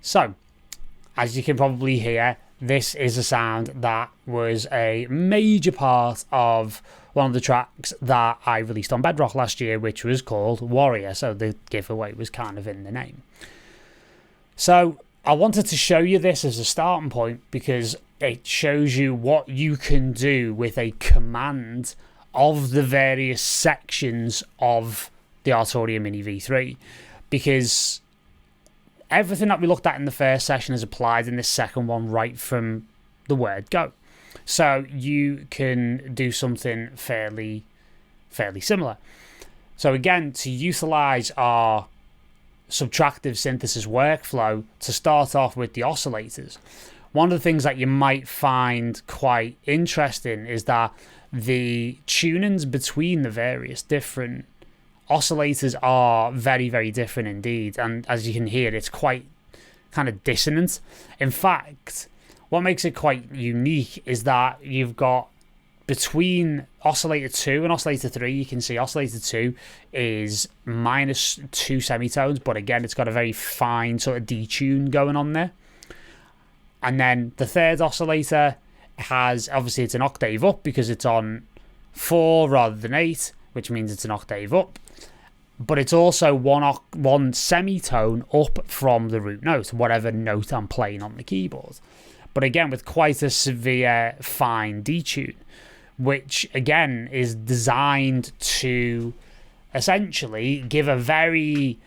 So, as you can probably hear, this is a sound that was a major part of one of the tracks that I released on Bedrock last year, which was called Warrior. So the giveaway was kind of in the name. So I wanted to show you this as a starting point because it shows you what you can do with a command of the various sections of the Arturia MINI V3. Because everything that we looked at in the first session is applied in this second one right from the word go. So you can do something fairly similar. So again, to utilize our subtractive synthesis workflow, to start off with the oscillators, one of the things that you might find quite interesting is that the tunings between the various different oscillators are very different indeed. And as you can hear, it's quite kind of dissonant. In fact, what makes it quite unique is that you've got between oscillator 2 and oscillator 3, you can see oscillator 2 is -2 semitones, but again, it's got a very fine sort of detune going on there. And then the third oscillator has, obviously it's an octave up because it's on 4 rather than 8, which means it's an octave up. But it's also one semitone up from the root note, whatever note I'm playing on the keyboard. But again, with quite a severe fine detune, which again is designed to essentially give a very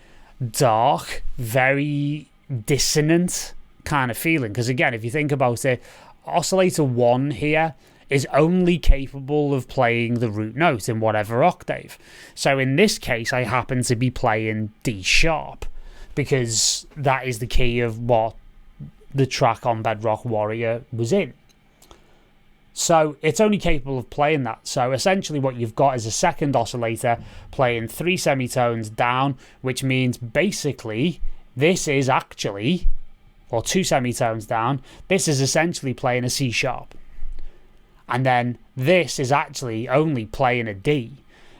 dark, very dissonant kind of feeling. Because again, if you think about it, oscillator 1 here is only capable of playing the root note in whatever octave. So in this case, I happen to be playing D sharp because that is the key of what the track on Bedrock Warrior was in. So it's only capable of playing that. So essentially what you've got is a second oscillator playing 3 semitones down, which means basically this is actually, or 2 semitones down, this is essentially playing a C sharp. And then this is actually only playing a D.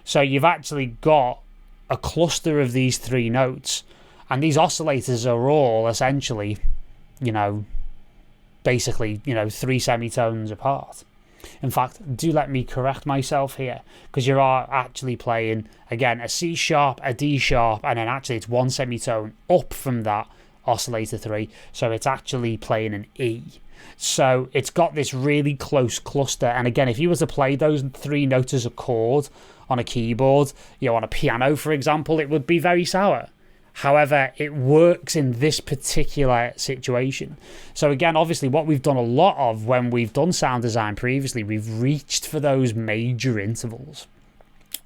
So you've actually got a cluster of these 3 notes, and these oscillators are all essentially, basically, 3 semitones apart. In fact, do let me correct myself here, because you are actually playing, again, a C sharp, a D sharp, and then actually it's 1 semitone up from that oscillator 3, so it's actually playing an E. So it's got this really close cluster, and again, if you were to play those 3 notes as a chord on a keyboard, on a piano, for example, it would be very sour. However, it works in this particular situation. So again, obviously what we've done a lot of when we've done sound design previously, we've reached for those major intervals.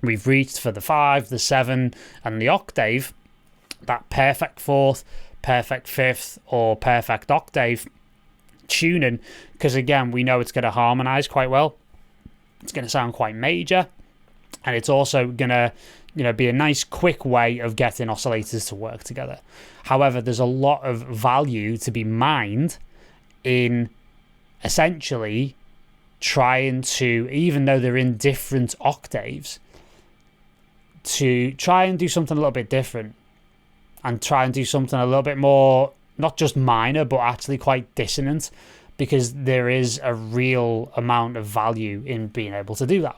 We've reached for the 5, the 7, and the octave, that perfect 4th, perfect 5th, or perfect octave tuning, because again, we know it's going to harmonize quite well. It's going to sound quite major, and it's also going to be a nice quick way of getting oscillators to work together. However, there's a lot of value to be mined in essentially trying to, even though they're in different octaves, to try and do something a little bit different and try and do something a little bit more, not just minor, but actually quite dissonant, because there is a real amount of value in being able to do that.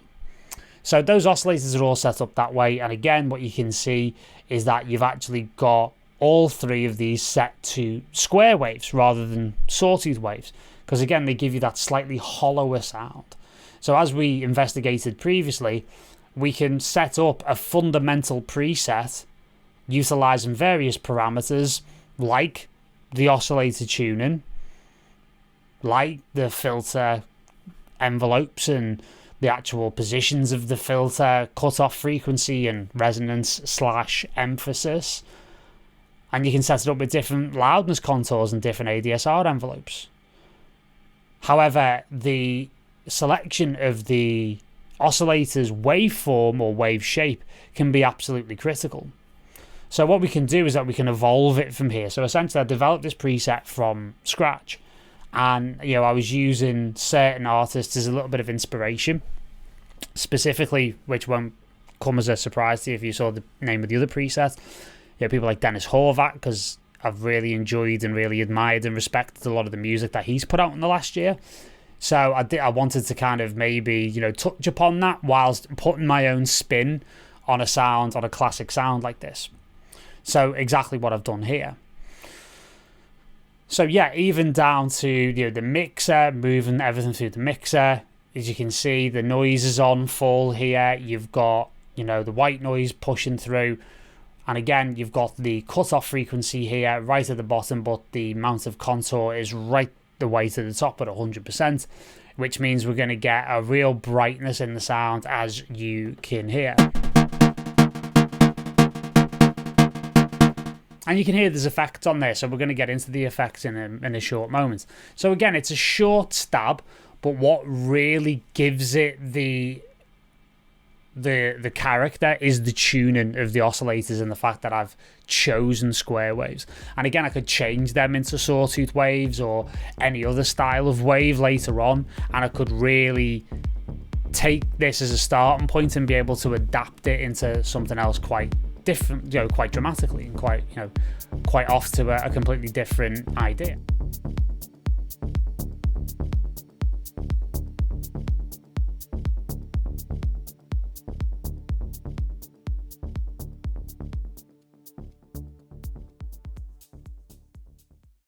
So those oscillators are all set up that way, and again, what you can see is that you've actually got all 3 of these set to square waves rather than sawtooth waves, because again, they give you that slightly hollower sound. So as we investigated previously, we can set up a fundamental preset utilizing various parameters like the oscillator tuning, like the filter envelopes and the actual positions of the filter, cutoff frequency and resonance / emphasis. And you can set it up with different loudness contours and different ADSR envelopes. However, the selection of the oscillator's waveform or wave shape can be absolutely critical. So what we can do is that we can evolve it from here. So essentially I developed this preset from scratch, and I was using certain artists as a little bit of inspiration, specifically, which won't come as a surprise to you if you saw the name of the other preset. People like Dennis Horvath, because I've really enjoyed and really admired and respected a lot of the music that he's put out in the last year. So I wanted to kind of maybe, you know, touch upon that whilst putting my own spin on a sound, on a classic sound like this. So exactly what I've done here. So yeah, even down to, you know, the mixer, moving everything through the mixer. As you can see, the noise is on full here. You've got, you know, the white noise pushing through. And again, you've got the cutoff frequency here right at the bottom, but the amount of contour is right the way to the top at 100%, which means we're going to get a real brightness in the sound, as you can hear. And you can hear there's effects on there, so we're going to get into the effects in a short moment. So again, it's a short stab, but what really gives it the character is the tuning of the oscillators and the fact that I've chosen square waves. And again, I could change them into sawtooth waves or any other style of wave later on, and I could really take this as a starting point and be able to adapt it into something else quite different, you know, quite dramatically, and quite, you know, quite off to a completely different idea.